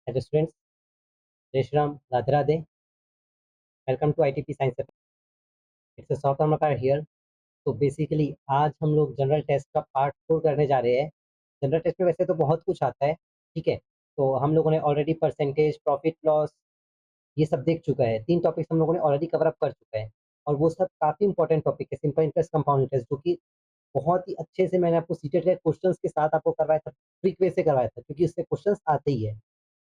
Hello students, जय Shri Ram, Radhe Radhe. Welcome to ITP science. It's a soft नमस्कार here. तो basically आज हम लोग जनरल टेस्ट का पार्ट 4 करने जा रहे हैं। जनरल टेस्ट में वैसे तो बहुत कुछ आता है, ठीक है। तो हम लोगों ने ऑलरेडी परसेंटेज, प्रॉफिट लॉस, ये सब देख चुका है। 3 टॉपिक्स हम लोगों ने ऑलरेडी कवर अप कर चुका है और वो सब काफ़ी इंपॉर्टेंट टॉपिक है। सिंपल इंटरेस्ट, कंपाउंड इंटरेस्ट, जो कि बहुत ही अच्छे से मैंने आपको सीटेट के क्वेश्चंस के साथ आपको करवाया था, ट्रिक वे से करवाया था, क्योंकि इससे क्वेश्चंस आते ही है।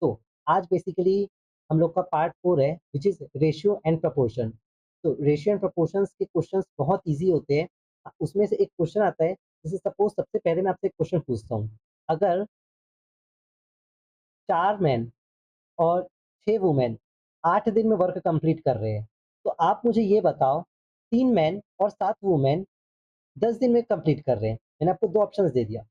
तो आज बेसिकली हम लोग का पार्ट 4 है, which is ratio and proportion. तो रेशियो एंड प्रपोर्शंस के क्वेश्चंस बहुत ईज़ी होते हैं। उसमें से एक क्वेश्चन आता है, जैसे सपोज़ सबसे पहले मैं आपसे एक क्वेश्चन पूछता हूँ। अगर 4 मैन और 6 वुमेन 8 दिन में वर्क कंप्लीट कर रहे हैं, तो आप मुझे ये बताओ 3 मैन और 7 वुमेन 10 दिन में कंप्लीट कर रहे हैं। मैंने आपको 2 ऑप्शंस दे दिया।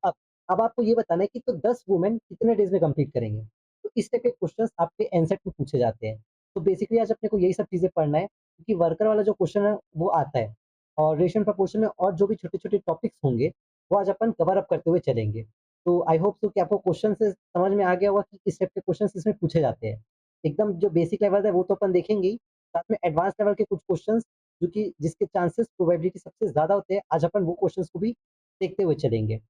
अब आपको ये बताना है कि तो 10 वुमेन कितने डेज़ में कंप्लीट करेंगे? तो इस टाइप के क्वेश्चंस आपके एनसेट में पूछे जाते हैं। तो बेसिकली आज अपने को यही सब चीज़ें पढ़ना है, क्योंकि वर्कर वाला जो क्वेश्चन है वो आता है और रेशियो एंड प्रोपोर्शन में और जो भी छोटे-छोटे टॉपिक्स होंगे, वो आज अपन कवर अप करते हुए चलेंगे। तो आई होप सो कि आपको क्वेश्चन से समझ में आ गया होगा कि किस टाइप के क्वेश्चंस इसमें पूछे जाते हैं। एकदम जो बेसिक लेवल है वो तो अपन देखेंगे ही, साथ में एडवांस लेवल के कुछ क्वेश्चंस जो कि जिसके चांसेस प्रोबेबिलिटी सबसे ज़्यादा होते हैं, आज अपन वो क्वेश्चंस को भी देखते हुए चलेंगे।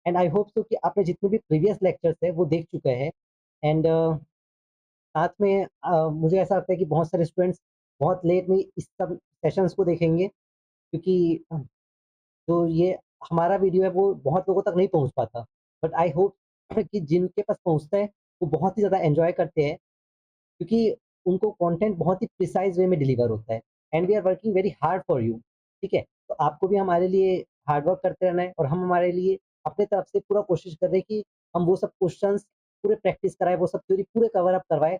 एंड आई होप सो कि आपने जितने भी प्रीवियस लेक्चर्स हैं वो देख चुके हैं। एंड साथ में मुझे ऐसा लगता है कि बहुत सारे स्टूडेंट्स बहुत लेट में इस सब सेशंस को देखेंगे, क्योंकि जो ये हमारा वीडियो है वो बहुत लोगों तक नहीं पहुंच पाता। बट आई होप कि जिनके पास पहुंचता है वो बहुत ही ज़्यादा एंजॉय करते हैं, क्योंकि उनको कंटेंट बहुत ही प्रिसाइज़ वे में डिलीवर होता है। And we are working very hard for you, ठीक है? तो आपको भी हमारे लिए हार्ड वर्क करते रहना है और हम हमारे लिए अपने तरफ से पूरा कोशिश कर रहे हैं कि हम वो सब क्वेश्चंस पूरे प्रैक्टिस कराएँ, वो सब थ्योरी पूरे कवर अप करवाएँ,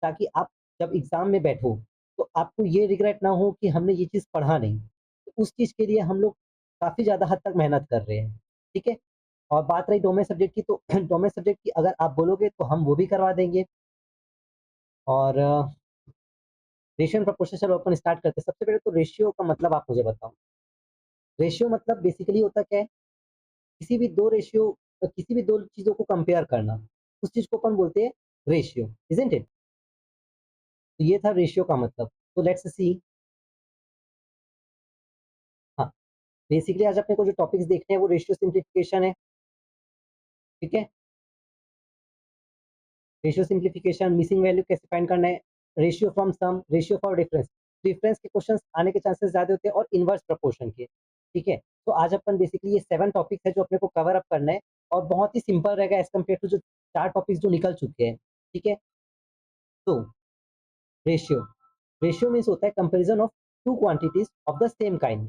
ताकि आप जब एग्ज़ाम में बैठो, तो आपको ये रिग्रेट ना हो कि हमने ये चीज़ पढ़ा नहीं। तो उस चीज़ के लिए हम लोग काफ़ी ज़्यादा हद तक मेहनत कर रहे हैं, ठीक है? और बात रही डोमेन सब्जेक्ट की, तो डोमेन सब्जेक्ट की अगर आप बोलोगे तो हम वो भी करवा देंगे। और रेशियो एंड प्रोपोर्शन, चलो अपन स्टार्ट करते हैं। सबसे पहले तो रेशियो का मतलब आप मुझे बताओ। रेशियो मतलब बेसिकली होता क्या है? किसी भी 2 रेशियो किसी भी 2 चीज़ों को कंपेयर करना, उस चीज़ को अपन बोलते हैं रेशियो, इज़न्ट इट? तो ये था रेशियो का मतलब। तो लेट्स सी। हाँ, बेसिकली आज अपने को जो टॉपिक्स देखने हैं वो रेशियो सिम्प्लिफिकेशन है, ठीक है? रेशियो सिम्प्लिफिकेशन, मिसिंग वैल्यू कैसे फाइंड करना है, ratio from sum, ratio for difference. Difference के क्वेश्चंस आने के चांसेस ज़्यादा होते हैं और इनवर्स प्रोपोर्शन के, ठीक है? तो आज अपन बेसिकली ये 7 टॉपिक्स है जो अपने को कवर अप करना है और बहुत ही सिंपल रहेगा एज़ कम्पेयर टू जो 4 टॉपिक्स जो निकल चुके हैं, ठीक है? तो रेशियो, रेशियो मीन्स होता है comparison of 2 quantities of the same kind.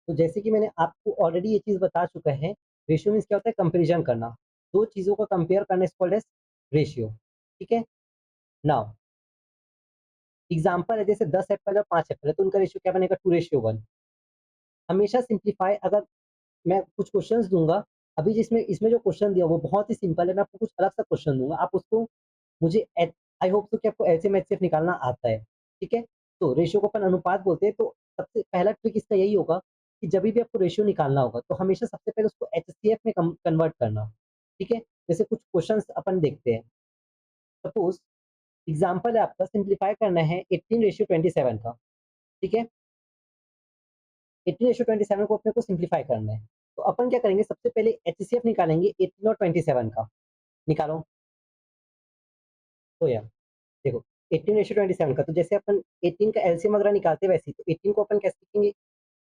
तो जैसे कि मैंने आपको ऑलरेडी ये चीज़ बता चुका है, रेशियो मीन्स क्या होता है? कंपैरिज़न करना। 2 चीज़ों का कंपेयर करना इज़ कॉल्ड एज़ रेशियो, ठीक है? नाउ एग्ज़ाम्पल है, जैसे 10 एप्पल और 5 एप्पल है, तो उनका रेशियो क्या बनेगा? 2:1। हमेशा सिम्प्लीफाई, अगर मैं कुछ क्वेश्चंस दूँगा, अभी जिसमें इसमें जो क्वेश्चन दिया वो बहुत ही सिंपल है, मैं आपको कुछ अलग सा क्वेश्चन दूँगा, आप उसको मुझे आई होप सो कि आपको एचएमएचएफ निकालना आता है, ठीक है? तो रेशियो को अपन अनुपात बोलते हैं, तो सबसे पहला ट्रिक इसका यही होगा कि जभी भी आपको रेशियो निकालना होगा, तो हमेशा सबसे पहले उसको एचसीएफ में कन्वर्ट करना, ठीक है? जैसे कुछ क्वेश्चंस अपन देखते हैं। सपोज़ एग्ज़ाम्पल है आपका, सिम्प्लीफाई करना है 18:27 का, ठीक है? 18:27 को अपने को सिम्प्लीफाई करना है। तो अपन क्या करेंगे, सबसे पहले एचसीएफ निकालेंगे 18 और 27 का। निकालो। तो यार देखो, 18:27 का, तो जैसे अपन 18 का एलसीएम वगैरह निकालते हैं वैसे ही, तो 18 को अपन कैसे लिखेंगे?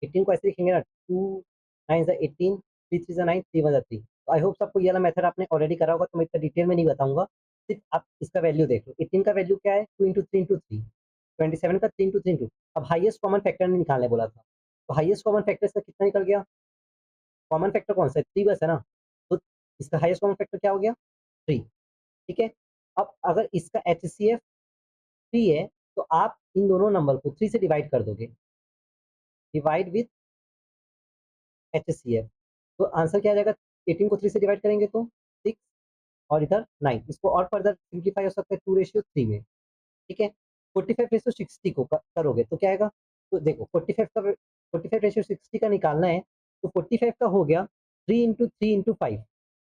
18 को ऐसे लिखेंगे ना, 2 9 ज़ा 18, 3 3 ज़ा 9, 3 1 ज़ा 3। तो आई होप आपको ये वाला मेथड आपने ऑलरेडी करा होगा, तो मैं इतना डिटेल में नहीं बताऊँगा। सिर्फ आप इसका वैल्यू देख लो। 18 का वैल्यू क्या है? 2 3 3, 27 का 3 3। अब हाईएस्ट कॉमन फैक्टर निकालने बोला था। तो हाईएस्ट कॉमन फैक्टर इसका कितना निकल गया? कॉमन फैक्टर कौन सा है? 3 बस है ना? तो इसका हाईएस्ट कॉमन फैक्टर क्या हो गया? 3, ठीक है? अब अगर इसका एचसीएफ 3 है, तो आप इन दोनों नंबर को 3 से डिवाइड कर दोगे। डिवाइड विथ एचसीएफ, तो आंसर क्या आ जाएगा? 18 को 3 से डिवाइड करेंगे तो 6 और इधर 9। इसको और फर्दर सिम्प्लीफाई हो सकता है 2:3 में, ठीक है? 45:60 को करोगे तो क्या आएगा? तो देखो 45:60 का निकालना है, तो 45 का हो गया 3 × 3 × 5,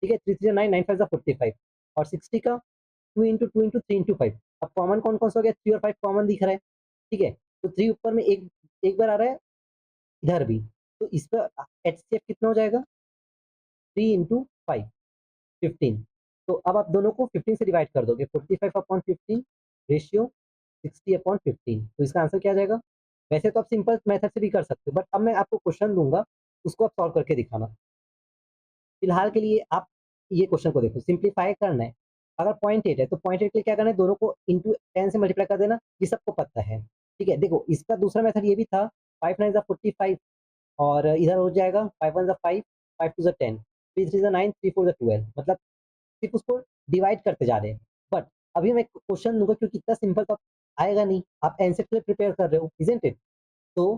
ठीक है? 3 3 9, 9 5 45, और 60 का 2 इंटू 2 इंटू 3 इंटू 5। अब कॉमन कौन-कौन सा हो गया? 3 और 5 कॉमन दिख रहा है, ठीक है? तो 3 ऊपर में एक एक बार आ रहा है, इधर भी। तो इसका एचसीएफ कितना हो जाएगा? 3 इंटू 5, 15। तो अब आप दोनों को 15 से डिवाइड कर दोगे, 45/15 रेशियो 60/15। तो इसका आंसर क्या आ जाएगा? वैसे तो आप सिंपल मेथड से भी कर सकते हो, बट अब मैं आपको क्वेश्चन दूँगा, उसको आप सॉल्व करके दिखाना। फिलहाल के लिए आप ये क्वेश्चन को देखो, सिंप्लीफाई करना है। अगर 0.8 है तो 0.8 के लिए क्या करना है? दोनों को इंटू 10 से मल्टीप्लाई कर देना, ये सबको पता है। ठीक है, देखो इसका दूसरा मेथड ये भी था, 5 9 ज़ा 45 और इधर हो जाएगा 5 1 ज़ा 5, 5 2 ज़ा 10, 3 3 ज़ा 9, 3 4 ज़ा 12। मतलब सिर्फ उसको डिवाइड करते जा रहे हैं। बट अभी मैं क्वेश्चन दूंगा क्योंकि इतना सिंपल तो आएगा नहीं, आप आंसर के लिए प्रिपेयर कर रहे हो, इजंट इट? तो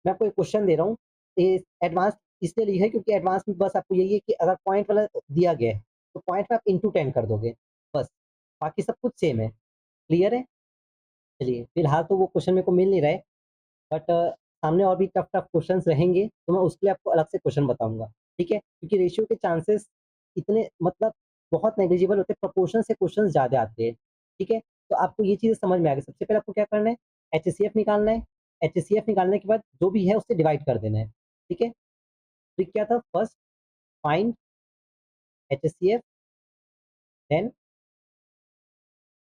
मैं आपको एक क्वेश्चन दे रहा हूँ, ये एडवांस इसलिए लिखा है क्योंकि एडवांस में बस आपको यही है कि अगर पॉइंट वाला दिया गया है तो पॉइंट में आप इंटू 10 कर दोगे, बस। बाकी सब कुछ सेम है। क्लियर है? चलिए, फिलहाल तो वो क्वेश्चन मेरे को मिल नहीं रहा है, बट सामने और भी टफ टफ क्वेश्चंस रहेंगे तो मैं उसके लिए आपको अलग से क्वेश्चन बताऊंगा। ठीक है, क्योंकि रेशियो के चांसेस इतने मतलब बहुत नेग्लिजिबल होते हैं, प्रोपोर्शन से क्वेश्चन ज़्यादा आते हैं। ठीक है, तो आपको ये चीज़ें समझ में आ गई। सबसे पहले आपको क्या करना है? एचसीएफ निकालना है। एचसीएफ निकालने के बाद जो भी है उससे डिवाइड कर देना है। ठीक है, ट्रिक क्या था? First find HCF, then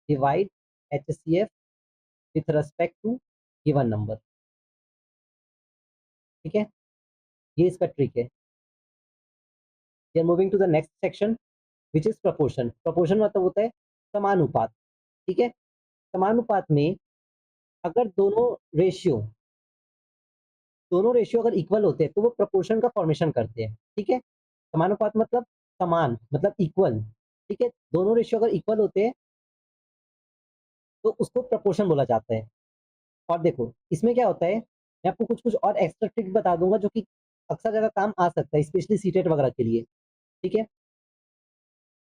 divide HCF with respect to given number. ठीक है, ये इसका ट्रिक है। We are moving to the next section which is proportion. Proportion मतलब होता है समानुपात। ठीक है, समानुपात में अगर दोनों रेशियो अगर इक्वल होते हैं तो वो प्रपोर्शन का फॉर्मेशन करते हैं। ठीक है, समानुपात मतलब समान, मतलब इक्वल। ठीक है, दोनों रेशियो अगर इक्वल होते हैं तो उसको प्रपोर्शन बोला जाता है। और देखो इसमें क्या होता है, मैं आपको कुछ कुछ और एक्स्ट्रा ट्रिक बता दूंगा जो कि अक्सर जगह काम आ सकता है, स्पेशली सीटेट वगैरह के लिए। ठीक है,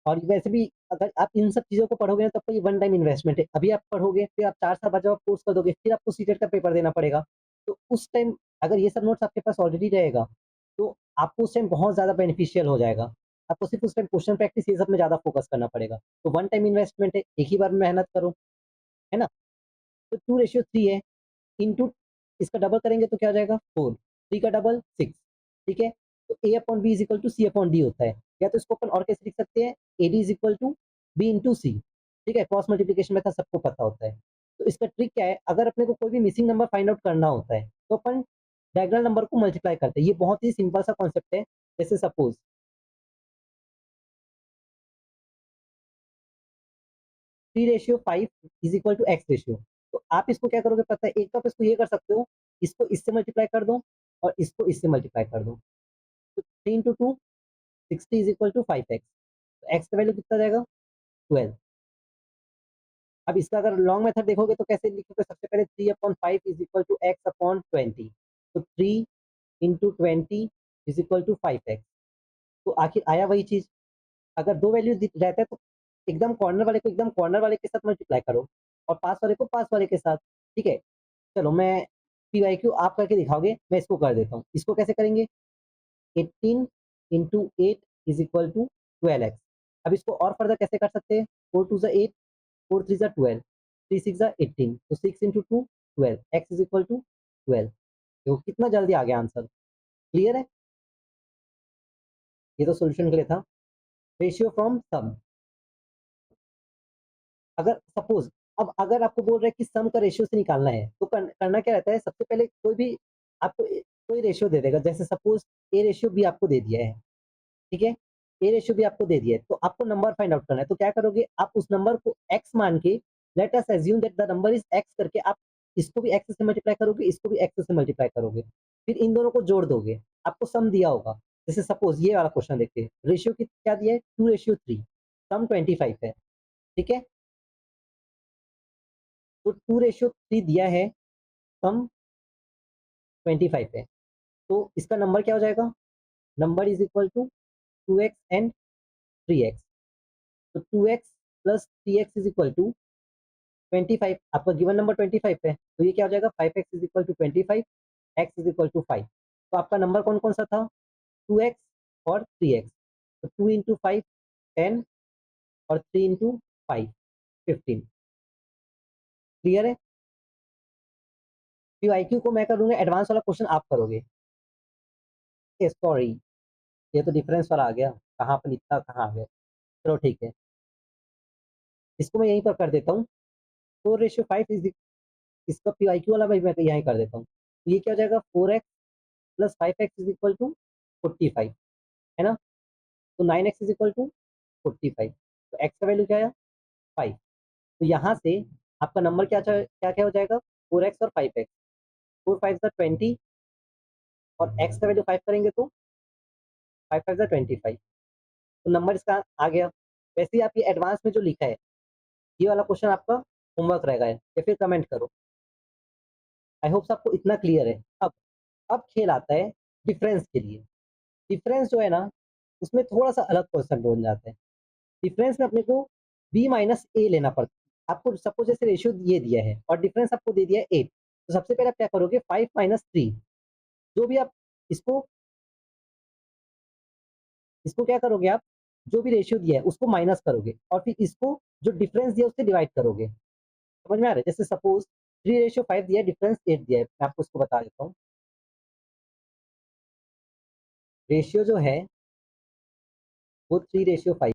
और वैसे भी अगर आप इन सब चीज़ों को पढ़ोगे ना तब तो ये वन टाइम इन्वेस्टमेंट है। अभी आप पढ़ोगे, फिर आप 4 साल बाद जब आप कोर्स कर दोगे, फिर आपको सीटेट का पेपर देना पड़ेगा। तो उस टाइम अगर ये सब नोट्स आपके पास ऑलरेडी रहेगा, तो आपको उस टाइम बहुत ज़्यादा बेनिफिशियल हो जाएगा। आपको सिर्फ उस टाइम क्वेश्चन प्रैक्टिस ये सब में ज़्यादा फोकस करना पड़ेगा। तो वन टाइम इन्वेस्टमेंट है, एक ही बार में मेहनत करो, है ना? तो 2:3 है, इंटू इसका डबल करेंगे तो क्या हो जाएगा? 4, 3 का डबल 6। ठीक है, तो A upon B is equal to C upon D होता है। या तो इसको अपन और कैसे लिख सकते हैं? A D is equal to B into C. ठीक है, क्रॉस मल्टीप्लीकेशन मेथड सबको पता होता है। तो इसका ट्रिक क्या है? अगर अपने को कोई भी मिसिंग नंबर फाइंड आउट करना होता है तो अपन डायगोनल नंबर को मल्टीप्लाई करते हैं। ये बहुत ही सिंपल सा कॉन्सेप्ट है। जैसे suppose 3:5 is equal to X ratio. तो आप इसको क्या करोगे पता है? एक तो आप इसको ये कर सकते हो, इसको इससे मल्टीप्लाई कर दो और इसको इससे मल्टीप्लाई कर दो। तो 3 into 2 60 is equal to 5x। तो x का वैल्यू कितना जाएगा? 12। अब इसका अगर लॉन्ग मेथड देखोगे तो कैसे लिखोगे? सबसे पहले 3/5 is equal to X upon 20। तो 3 into 20 is equal to 5x। तो आखिर आया वही चीज। अगर दो वैल्यू रहता है तो एकदम कॉर्नर वाले को एकदम कॉर्नर वाले के साथ मल्टीप्लाई करो और पास वाले को पास वाले के साथ। ठीक है, चलो मैं पी वाई क्यू आप करके दिखाओगे, मैं इसको कर देता हूँ। इसको कैसे करेंगे? 18 into 8 is equal to 12x। अब इसको और फर्दर कैसे कर सकते हैं? 4 2 8, 4 3 12, 3 6 18। तो 6 into 2 12, x is equal to 12। देखो कितना जल्दी आ गया आंसर। क्लियर है? ये तो सोल्यूशन के लिए था। Ratio from sum. अगर सपोज अब अगर आपको बोल रहे हैं कि सम का रेशियो से निकालना है तो करना क्या रहता है? सबसे पहले कोई भी आपको कोई रेशियो दे देगा, जैसे सपोज ए रेशियो बी आपको दे दिया है। ठीक है, ए रेशियो भी आपको दे दिया है तो आपको नंबर फाइंड आउट करना है। तो क्या करोगे? आप उस नंबर को x मान के, let us assume that the number is x करके आप इसको भी x से मल्टीप्लाई करोगे, इसको भी x से मल्टीप्लाई करोगे, फिर इन दोनों को जोड़ दोगे, आपको सम दिया होगा। जैसे सपोज ये वाला क्वेश्चन देखते हैं, रेशियो की क्या दिया है? 2:3, सम 25 है। ठीक है, तो 2:3 दिया है, सम 25 है। तो इसका नंबर क्या हो जाएगा? Number is equal to 2x and 3x। तो 2x plus 3x is equal to 25। आपका गिवन नंबर 25 है तो ये क्या हो जाएगा? 5x is equal to 25, x is equal to 5। तो आपका नंबर कौन कौन सा था? 2x और 3x। तो 2 इंटू 5 10 और 3 इंटू 5 15। क्लियर है? पीवाईक्यू को मैं करूँगा, एडवांस वाला क्वेश्चन आप करोगे। सॉरी, ये तो डिफरेंस वाला आ गया, कहाँ पर लिखता कहाँ आ गया। चलो ठीक है, इसको मैं यहीं पर कर देता हूँ। 4:5 इज, इसका पीवाईक्यू वाला भाई मैं यहीं कर देता हूँ। तो ये क्या हो जाएगा, 4x plus 5x is equal to 45, है ना? तो 9x इज इक्वल टू 45। तो x का वैल्यू क्या है, 5। तो यहाँ से आपका नंबर क्या क्या हो जाएगा, 4x और 5x। 4 5 20, और x का वैल्यू 5 करेंगे तो 5 5 25। तो नंबर इसका आ गया। वैसे ही आप ये एडवांस में जो लिखा है, ये वाला क्वेश्चन आपका होमवर्क रहेगा, या फिर कमेंट करो। आई होप आपको इतना क्लियर है। अब खेल आता है डिफरेंस के लिए। डिफरेंस जो है ना, उसमें थोड़ा सा अलग क्वेश्चन बन जाता है। डिफरेंस में अपने को बी माइनस ए लेना पड़ता है। आपको सपोज जैसे रेशियो ये दिया है और डिफरेंस आपको दे दिया है 8, तो सबसे पहले आप क्या करोगे, 5 माइनस 3, जो भी आप इसको इसको क्या करोगे आप, जो भी रेशियो दिया है उसको माइनस करोगे, और फिर इसको जो डिफरेंस दिया है उससे डिवाइड करोगे। समझ में आ रहा है? जैसे सपोज 3:5 दिया है, डिफरेंस 8 दिया है, मैं आपको इसको बता देता हूँ। रेशियो जो है वो 3:5।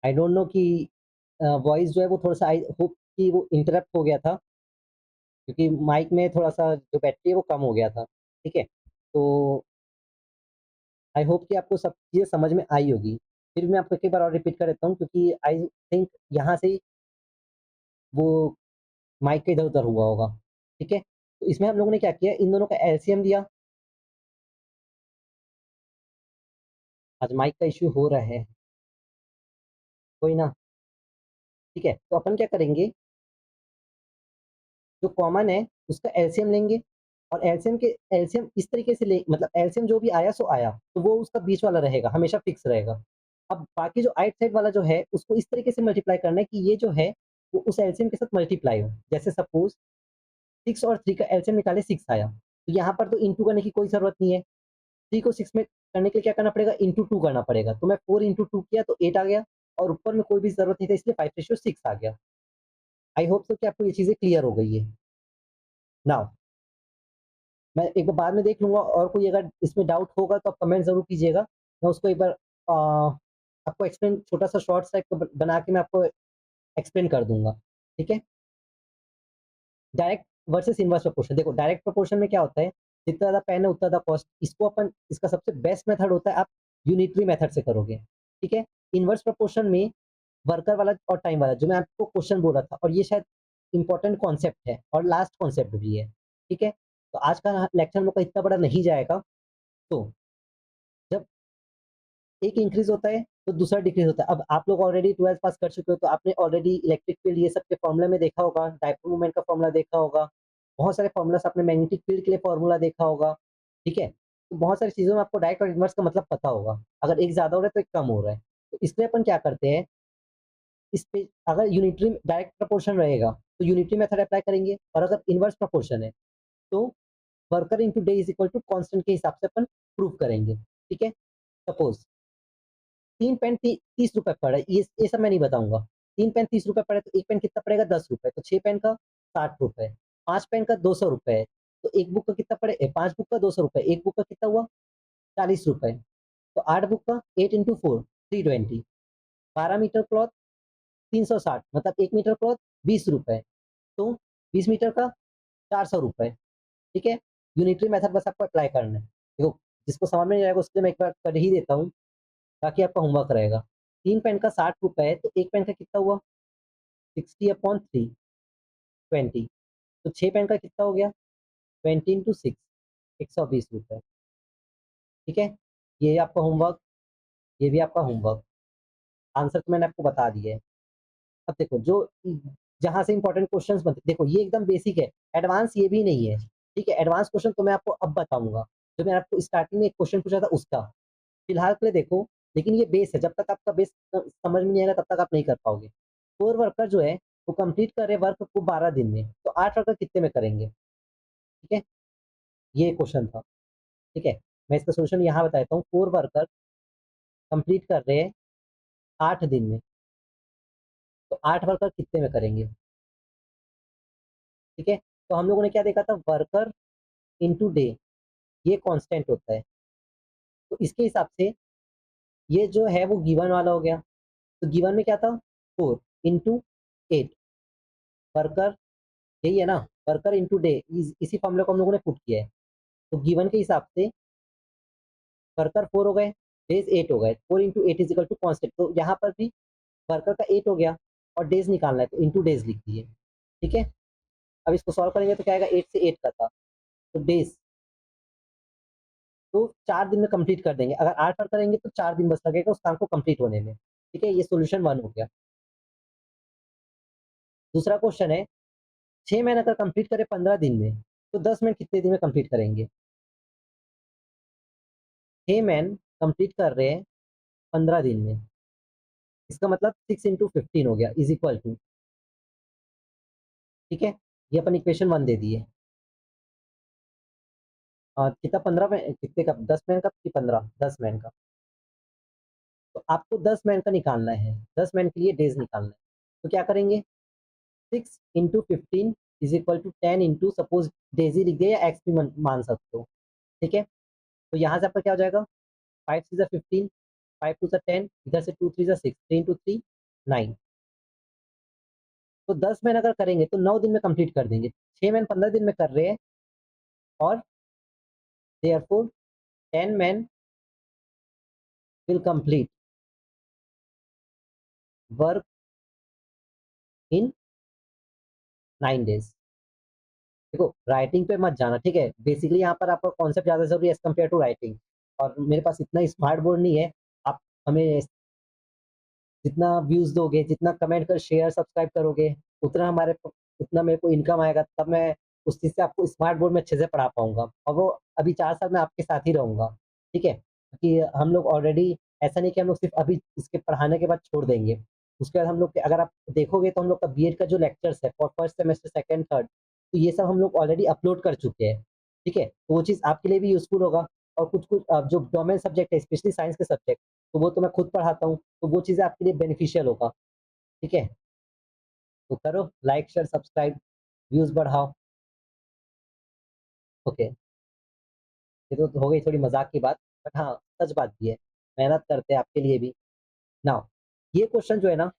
आई डोंट नो कि वॉइस जो है वो थोड़ा-सा आई होप कि वो इंटरप्ट हो गया था, क्योंकि माइक में थोड़ा-सा जो बैटरी है वो कम हो गया था, ठीक है? तो आई होप कि आपको सब चीज़ें समझ में आई होगी। फिर भी मैं आपको एक बार और रिपीट कर देता हूँ, क्योंकि आई थिंक यहाँ से वो माइक का इधर-उधर हुआ होगा, ठीक है? तो इसमें हम लोगों ने क्या किया, इन दोनों का एलसीएम लिया। आज माइक का इश्यू हो रहा है, कोई ना, ठीक है? तो अपन क्या करेंगे, जो कॉमन है उसका एलसीएम लेंगे, और एलसीएम इस तरीके से ले, मतलब एलसीएम जो भी आया सो आया, तो वो उसका बीच वाला रहेगा, हमेशा फिक्स रहेगा। अब बाकी जो आइट साइड वाला जो है उसको इस तरीके से मल्टीप्लाई करना है कि ये जो है वो उस एलसीएम के साथ मल्टीप्लाई हो। जैसे सपोज़ 6 और 3 का एलसीएम निकालें, 6 आया, तो यहाँ पर तो इंटू करने की कोई ज़रूरत नहीं है। 3 को 6 में करने के लिए क्या करना पड़ेगा, इंटू 2 करना पड़ेगा। तो मैं 4 इंटू 2 किया तो 8 आ गया, और ऊपर में कोई भी ज़रूरत नहीं था, इसलिए 5:6 आ गया। आई होप सो कि आपको ये चीज़ें क्लियर हो गई है। नाउ मैं एक बार बाद में देख लूँगा, और कोई अगर इसमें डाउट होगा तो आप कमेंट ज़रूर कीजिएगा। मैं उसको एक बार आपको एक्सप्लेन, छोटा-सा शॉर्ट्स टाइप का ब बना के मैं आपको एक्सप्लेन कर दूँगा, ठीक है? Direct versus inverse proportion. देखो, डायरेक्ट प्रोपोर्शन में क्या होता है, जितना ज़्यादा पेन है उतना ज़्यादा कॉस्ट। इसको अपन, इसका सबसे बेस्ट मेथड होता है, आप यूनिटरी मेथड से करोगे, ठीक है? इनवर्स प्रोपोर्शन में वर्कर वाला और टाइम वाला, जो मैं आपको क्वेश्चन बोल रहा था, और ये शायद इम्पोर्टेंट कॉन्सेप्ट है और लास्ट कॉन्सेप्ट भी है, ठीक है? तो आज का लेक्चर हम लोग का इतना बड़ा नहीं जाएगा। तो जब एक इंक्रीज़ होता है, तो दूसरा डिक्रीज़ होता है। अब आप लोग ऑलरेडी 12th पास कर चुके हो, तो आपने ऑलरेडी इलेक्ट्रिक फील्ड ये सब के फॉर्मूला में देखा होगा, डायपोल मोमेंट का फॉर्मूला देखा होगा, बहुत सारे फॉर्मूलास आपने मैग्नेटिक फील्ड के लिए फॉर्मूला देखा होगा, ठीक है? तो बहुत सारी चीज़ों में आपको डायरेक्ट और इनवर्स का मतलब पता होगा। अगर एक ज़्यादा हो रहा है, तो एक कम हो रहा है। तो इसलिए अपन क्या करते हैं, इस पे अगर यूनिटरी डायरेक्ट प्रोपोर्शन रहेगा, तो यूनिटरी मेथड अप्लाई करेंगे, और अगर इनवर्स प्रोपोर्शन है, तो worker into day is equal to constant के हिसाब से अपन प्रूव करेंगे, ठीक है? सपोज़ 3 पेन ती ₹30 पड़ा है, ये सब मैं नहीं बताऊँगा। 3 पेन ₹30 पड़ा है, तो 1 पेन कितना पड़ेगा, ₹10, तो 6 पेन का ₹60, 5 पेन का ₹200 है, तो 1 बुक का कितना 5 बुक का ₹200, 1 बुक का कितना हुआ, ₹40, तो 8 बुक का 8 इंटू 4 320, 12 मीटर क्लॉथ 360, मतलब 1 मीटर क्लॉथ ₹20, तो 20 मीटर का ₹400, ठीक है? यूनिटरी मेथड बस आपको अप्लाई करना है। देखो, जिसको समझ में नहीं आएगा उसके लिए मैं एक बार कर ही देता हूँ, ताकि आपका होमवर्क रहेगा। 3 पेन का ₹60 है, तो 1 पेन का कितना हुआ, 60/3 20, तो 6 पेन का कितना हो गया, 20 इंटू 6 ₹120, ठीक है? ये आपका होमवर्क, ये भी आपका होमवर्क। आंसर तो मैंने आपको बता दिए है। अब देखो, जो जहाँ से इम्पोर्टेंट क्वेश्चंस बनते, देखो ये एकदम बेसिक है, एडवांस ये भी नहीं है, ठीक है? एडवांस क्वेश्चन तो मैं आपको अब बताऊँगा, जो मैं आपको स्टार्टिंग में एक क्वेश्चन पूछा था उसका। फिलहाल के लिए देखो, लेकिन ये बेस है, जब तक आपका बेस समझ में नहीं आएगा तब तक आप नहीं कर पाओगे। 4 वर्कर जो है वो कंप्लीट कर रहे हैं वर्क को 12 दिन में, तो 8 वर्कर कितने में करेंगे? ठीक है? ये क्वेश्चन था, ठीक है? मैं इसका सॉल्यूशन यहाँ बता देता हूँ, 4 वर्कर कंप्लीट कर रहे हैं 8 दिन में, तो 8 वर्कर कितने में करेंगे? ठीक है? तो हम लोगों ने क्या देखा था, वर्कर इंटू डे, ये कांस्टेंट होता है। तो इसके हिसाब से ये जो है वो गिवन वाला हो गया। तो गिवन में क्या था, 4 इंटू 8 वर्कर, यही है ना? वर्कर इंटू डे, इसी फॉर्मूले को हम लोगों ने पुट किया है। तो गिवन के हिसाब से वर्कर 4 हो गए, डेज़ 8 हो गए। 4 into 8 is equal to constant, तो यहाँ पर भी वर्कर का 8 हो गया, और डेज़ निकालना है, तो इंटू डेज़ लिख दिए। ठीक है? अब इसको सॉल्व करेंगे तो क्या आएगा, 8 से 8 का था, तो डेज़, तो 4 दिन में कंप्लीट कर देंगे। अगर 8 बार करेंगे तो 4 दिन बस लगेगा उस काम को कंप्लीट होने में। ठीक है? ये सॉल्यूशन 1 हो गया। दूसरा क्वेश्चन है, 6 मैन अगर कंप्लीट करें 15 दिन में, तो 10 मैन कितने दिन में कंप्लीट करेंगे? 6 मैन कंप्लीट कर रहे हैं 15 दिन में, इसका मतलब 6 इंटू 15 हो गया, इज़ इक्वल टू, ठीक है? ये अपन इक्वेशन 1 दे दिए। कितना, 15 में कितने का, 10 मैन का कि 15? 10 मैन का। तो आपको 10 मैन का निकालना है, 10 मैन के लिए डेज़ निकालना है। तो क्या करेंगे, 6 into 15 is equal to 10 into, suppose days ही लिख दिया, या एक्स भी मान सकते हो, ठीक है? तो यहाँ से आपका क्या हो जाएगा, 5 6 ज़ा 15, 5 2 ज़ा 10, इधर से 2 3 ज़ा 6, 3 इंटू 3 9। तो 10 मैन अगर करेंगे तो 9 दिन में कंप्लीट कर देंगे। 6 मैन 15 दिन में कर रहे हैं और therefore 10 man will complete work in 9 days. देखो राइटिंग पे मत जाना, ठीक है? बेसिकली यहाँ पर आपका कॉन्सेप्ट ज़्यादा ज़रूरी है एज़ कम्पेयर टू राइटिंग, और मेरे पास इतना स्मार्ट बोर्ड नहीं है। आप हमें जितना व्यूज़ दोगे, जितना कमेंट कर शेयर सब्सक्राइब करोगे, उतना उतना मेरे को इनकम आएगा, तब मैं उस चीज़ से आपको स्मार्ट बोर्ड में अच्छे से पढ़ा पाऊँगा, और वो अभी 4 साल मैं आपके साथ ही रहूँगा, ठीक है? कि हम लोग ऑलरेडी, ऐसा नहीं कि हम लोग सिर्फ़ अभी इसके पढ़ाने के बाद छोड़ देंगे। उसके बाद हम लोग के, अगर आप देखोगे तो हम लोग का बीएड का जो लेक्चर्स है for first semester, second, third, तो ये सब हम लोग ऑलरेडी अपलोड कर चुके हैं, ठीक है? तो वो चीज़ आपके लिए भी यूज़फुल होगा, और कुछ-कुछ जो डोमेन सब्जेक्ट है, स्पेशली साइंस के सब्जेक्ट, तो वो तो मैं खुद पढ़ाता हूँ, तो वो चीज़ें आपके लिए बेनिफिशियल होगा, ठीक है? तो करो लाइक, शेयर, सब्सक्राइब, व्यूज़ बढ़ाओ। ओके, ये तो हो गई थोड़ी मज़ाक की बात, बट हाँ, सच बात भी है। मेहनत करते हैं आपके लिए भी। नाउ ये क्वेश्चन जो है ना,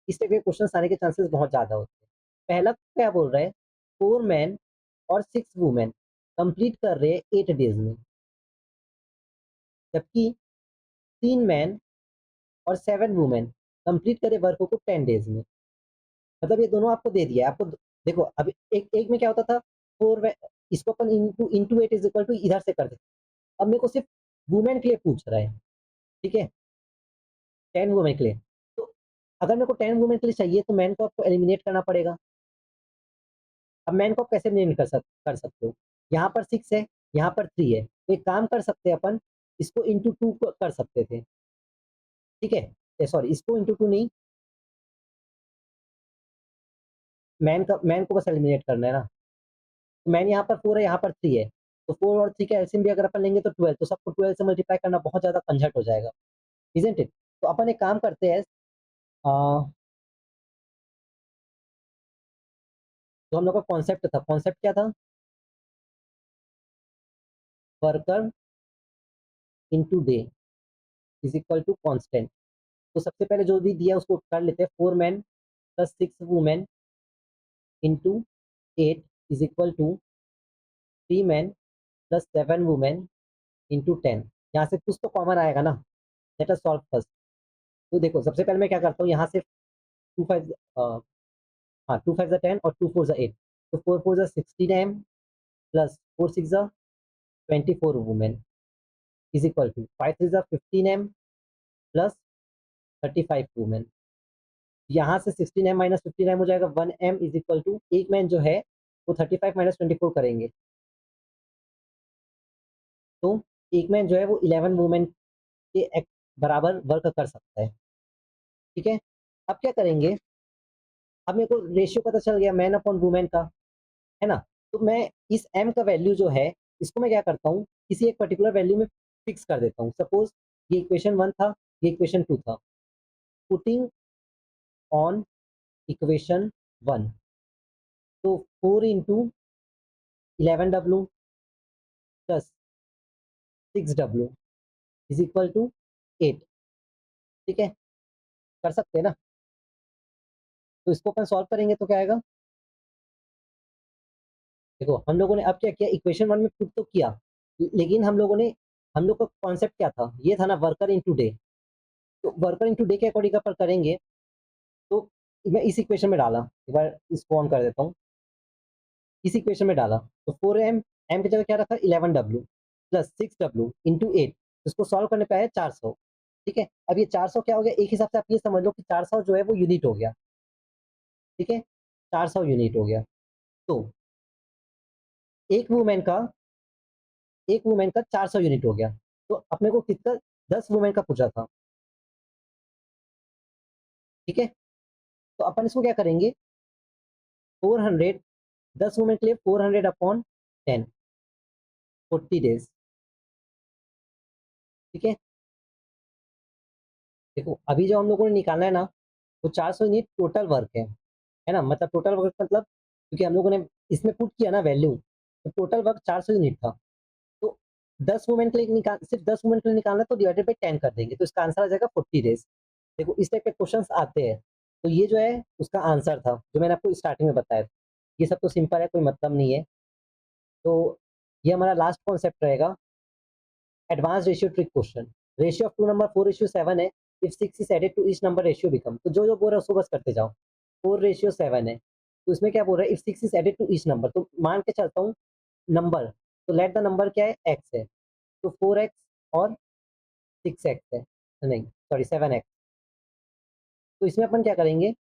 इस टाइप के क्वेश्चन्स आने के चांसेस बहुत ज़्यादा होते हैं। पहला क्या बोल रहा है, 4 मैन और 6 वुमेन कंप्लीट कर रहे हैं 8 डेज़ में, जबकि 3 मैन और 7 वुमेन कंप्लीट करे वर्क को 10 डेज़ में। मतलब ये दोनों आपको दे दिया है। आपको देखो अभी एक एक में क्या होता था, 4 वे इसको अपन into into 8 is equal to इधर से कर देते। अब मेरे को सिर्फ वुमेन के लिए पूछ रहा है, ठीक है? 10 वुमेन के लिए। तो अगर मेरे को 10 वुमेन के लिए चाहिए तो मैन को आपको एलिमिनेट करना पड़ेगा। अब मैन को आप कैसे एलिमिनेट कर सकते हो? यहाँ पर 6 है, यहाँ पर 3 है। तो एक काम कर सकते हैं अपन, इसको इंटू 2 कर सकते थे, ठीक है? सॉरी, इसको इंटू 2 नहीं, मैन को बस एलिमिनेट करना है ना। तो मैन यहाँ पर 4 है, यहाँ पर 3 है। तो 4 और 3 का एलसीएम भी अगर अपन लेंगे तो 12, तो सबको 12 से मल्टीप्लाई करना बहुत ज़्यादा झंझट हो जाएगा, इज़न्ट इट? तो अपन एक काम करते हैं, अ, जो हम लोग का कॉन्सेप्ट क्या था? Worker into day is equal to constant. तो सबसे पहले जो भी दिया है उसको कर लेते हैं, 4 man plus 6 women into 8 is equal to 3 man plus 7 women into 10। यहाँ से कुछ तो कॉमन आएगा ना, लेट अस सॉल्व फर्स्ट। तो देखो सबसे पहले मैं क्या करता हूँ, यहाँ से 2 5 हाँ, 2 5 10 और 2 4 8, तो 4 4 16 M plus 4 6 24 women is equal to 5 3 15 M plus 35 women. यहाँ से 16 एम माइनस 15 एम हो जाएगा 1 एम इज इक्वल टू, एक मैन जो है वो 35 माइनस 24 करेंगे, तो एक मैन जो है वो 11 वुमेन के बराबर वर्क कर सकता है, ठीक है? अब क्या करेंगे, अब मेरे को रेशियो पता चल गया मैन अपॉन वुमेन का, है ना? तो मैं इस m का वैल्यू जो है, इसको मैं क्या करता हूँ, किसी एक पर्टिकुलर वैल्यू में फिक्स कर देता हूँ। सपोज ये इक्वेशन 1 था, ये इक्वेशन 2 था। पुटिंग ऑन इक्वेशन 1, तो 4 into 11w plus 6w is equal to 8, ठीक है? कर सकते हैं ना? तो इसको अपन सॉल्व करेंगे तो क्या आएगा? देखो हम लोगों ने अब क्या किया, इक्वेशन 1 में पुट तो किया, लेकिन हम लोग का कॉन्सेप्ट क्या था? ये था ना, वर्कर इंटू डे। तो वर्कर इंटू डे के अकॉर्डिंग अपन करेंगे, तो मैं इस इक्वेशन में डाला, एक बार इसको ऑन कर देता हूँ, इस इक्वेशन में डाला, तो 4m, m की जगह क्या रखा, 11w प्लस 6w इंटू 8, इसको सॉल्व करने पे आया 400, ठीक है? अब ये 400 क्या हो गया, एक हिसाब से आप ये समझ लो कि 400 जो है वो यूनिट हो गया, ठीक है? 400 यूनिट हो गया। तो एक वुमेन का एक वुमेन का 400 यूनिट हो गया। तो अपने को कितना, 10 वुमेन का पूछा था, ठीक है? तो अपन इसको क्या करेंगे, 400, 10 वुमेन के लिए 400 अपॉन 10, 40 डेज, ठीक है? देखो अभी जो हम लोगों ने निकालना है ना, वो 400 यूनिट टोटल वर्क है ना? मतलब टोटल वर्क मतलब, क्योंकि हम लोगों ने इसमें पुट किया ना वैल्यू, तो टोटल वर्क 400 यूनिट था। तो 10 वुमेन के लिए सिर्फ 10 वुमेन के लिए निकालना है, तो डिवाइडेड बाई 10 कर देंगे, तो इसका आंसर आ जाएगा 40 डेज। देखो इस टाइप के क्वेश्चंस आते हैं। तो ये जो है उसका आंसर था, जो मैंने आपको स्टार्टिंग में बताया था। ये सब तो सिंपल है, कोई मतलब नहीं है। तो ये हमारा लास्ट कॉन्सेप्ट रहेगा, advance ratio trick question. Ratio of two number 4:7 है। If 6 is added to each number ratio become, तो जो बोल रहा है उसको बस करते जाओ। 4:7 है, तो इसमें क्या बोल रहा है, if 6 is added to each number, तो मान के चलता हूँ नंबर, तो लेट द नंबर क्या है, एक्स है, तो 4x और 6x है, नहीं सॉरी 7x। तो इसमें अपन क्या करेंगे,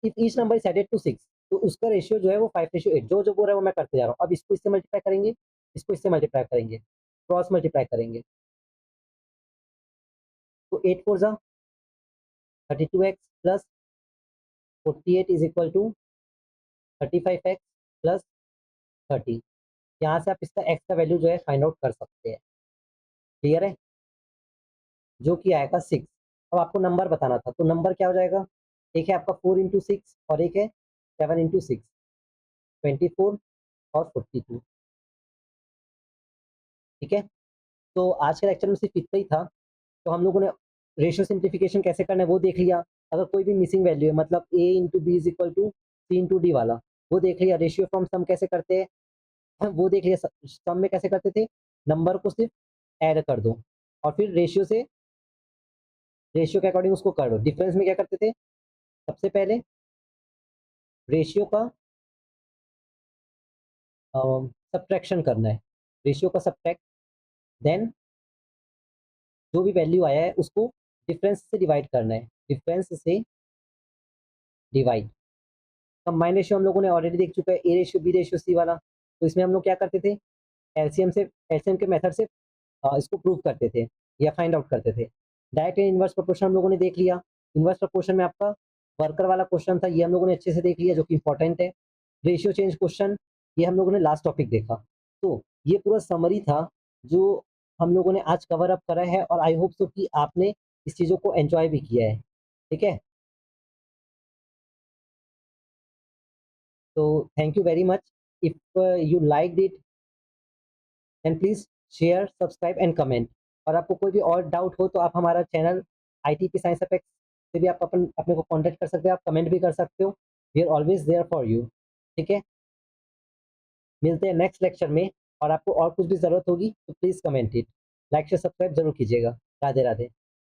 if each number is added to 6, तो उसका रेशियो जो है वो 5:8, जो बोल रहा है वो मैं करते जा रहा हूँ। अब इसको इससे मल्टीप्लाई करेंगे, इसको इससे मल्टीप्लाई करेंगे, क्रॉस मल्टीप्लाई करेंगे, तो 8 4 जा 32x plus 48 is equal to 35x plus 30। यहाँ से आप इसका x का वैल्यू जो है फाइंड आउट कर सकते हैं। क्लियर है, जो कि आएगा 6। अब आपको नंबर बताना था, तो नंबर क्या हो जाएगा, एक है आपका 4 × 6 और एक है 7 × 6, 24 और 42। ठीक है, तो आज के लेक्चर में सिर्फ इतना ही था। तो हम लोगों ने रेशियो सिंप्लीफिकेशन कैसे करना है वो देख लिया। अगर कोई भी मिसिंग वैल्यू है, मतलब a × b is equal to c × d वाला, वो देख लिया। रेशियो फ्रॉम सम कैसे करते हैं वो देख लिया। सम में कैसे करते थे, नंबर को सिर्फ ऐड कर दो और फिर रेशियो के अकॉर्डिंग उसको कर दो। डिफरेंस में क्या करते थे, सबसे पहले रेशियो का सब्ट्रैक्शन करना है, रेशियो का सब्ट्रैक्ट, देन जो भी वैल्यू आया है उसको डिफरेंस से डिवाइड करना है, डिफरेंस से डिवाइड। कंबाइन रेशियो हम लोगों ने ऑलरेडी देख चुका है, a:b:c वाला। तो इसमें हम लोग क्या करते थे, एलसीएम के मेथड से इसको प्रूव करते थे या फाइंड आउट करते थे। डायरेक्ट एंड इनवर्स प्रोपोर्शन हम लोगों ने देख लिया। इनवर्स प्रोपोर्शन में आपका वर्कर वाला क्वेश्चन था, ये हम लोगों ने अच्छे से देख लिया, जो कि इंपॉर्टेंट है। रेशियो चेंज क्वेश्चन, ये हम लोगों ने लास्ट टॉपिक देखा। तो ये पूरा समरी था जो हम लोगों ने आज कवर अप करा है, और आई होप सो कि आपने इस चीज़ों को एंजॉय भी किया है। ठीक है, तो thank you very much. If you like it, and please share, subscribe and comment. और आपको कोई भी और डाउट हो तो आप हमारा चैनल ITP साइंस अपेक्स से भी आप अपने को कॉन्टैक्ट कर सकते हो, आप कमेंट भी कर सकते हो। We are always there for you. ठीक है, मिलते हैं नेक्स्ट लेक्चर में। और आपको और कुछ भी ज़रूरत होगी तो please comment it, like share subscribe जरूर कीजिएगा। राधे राधे।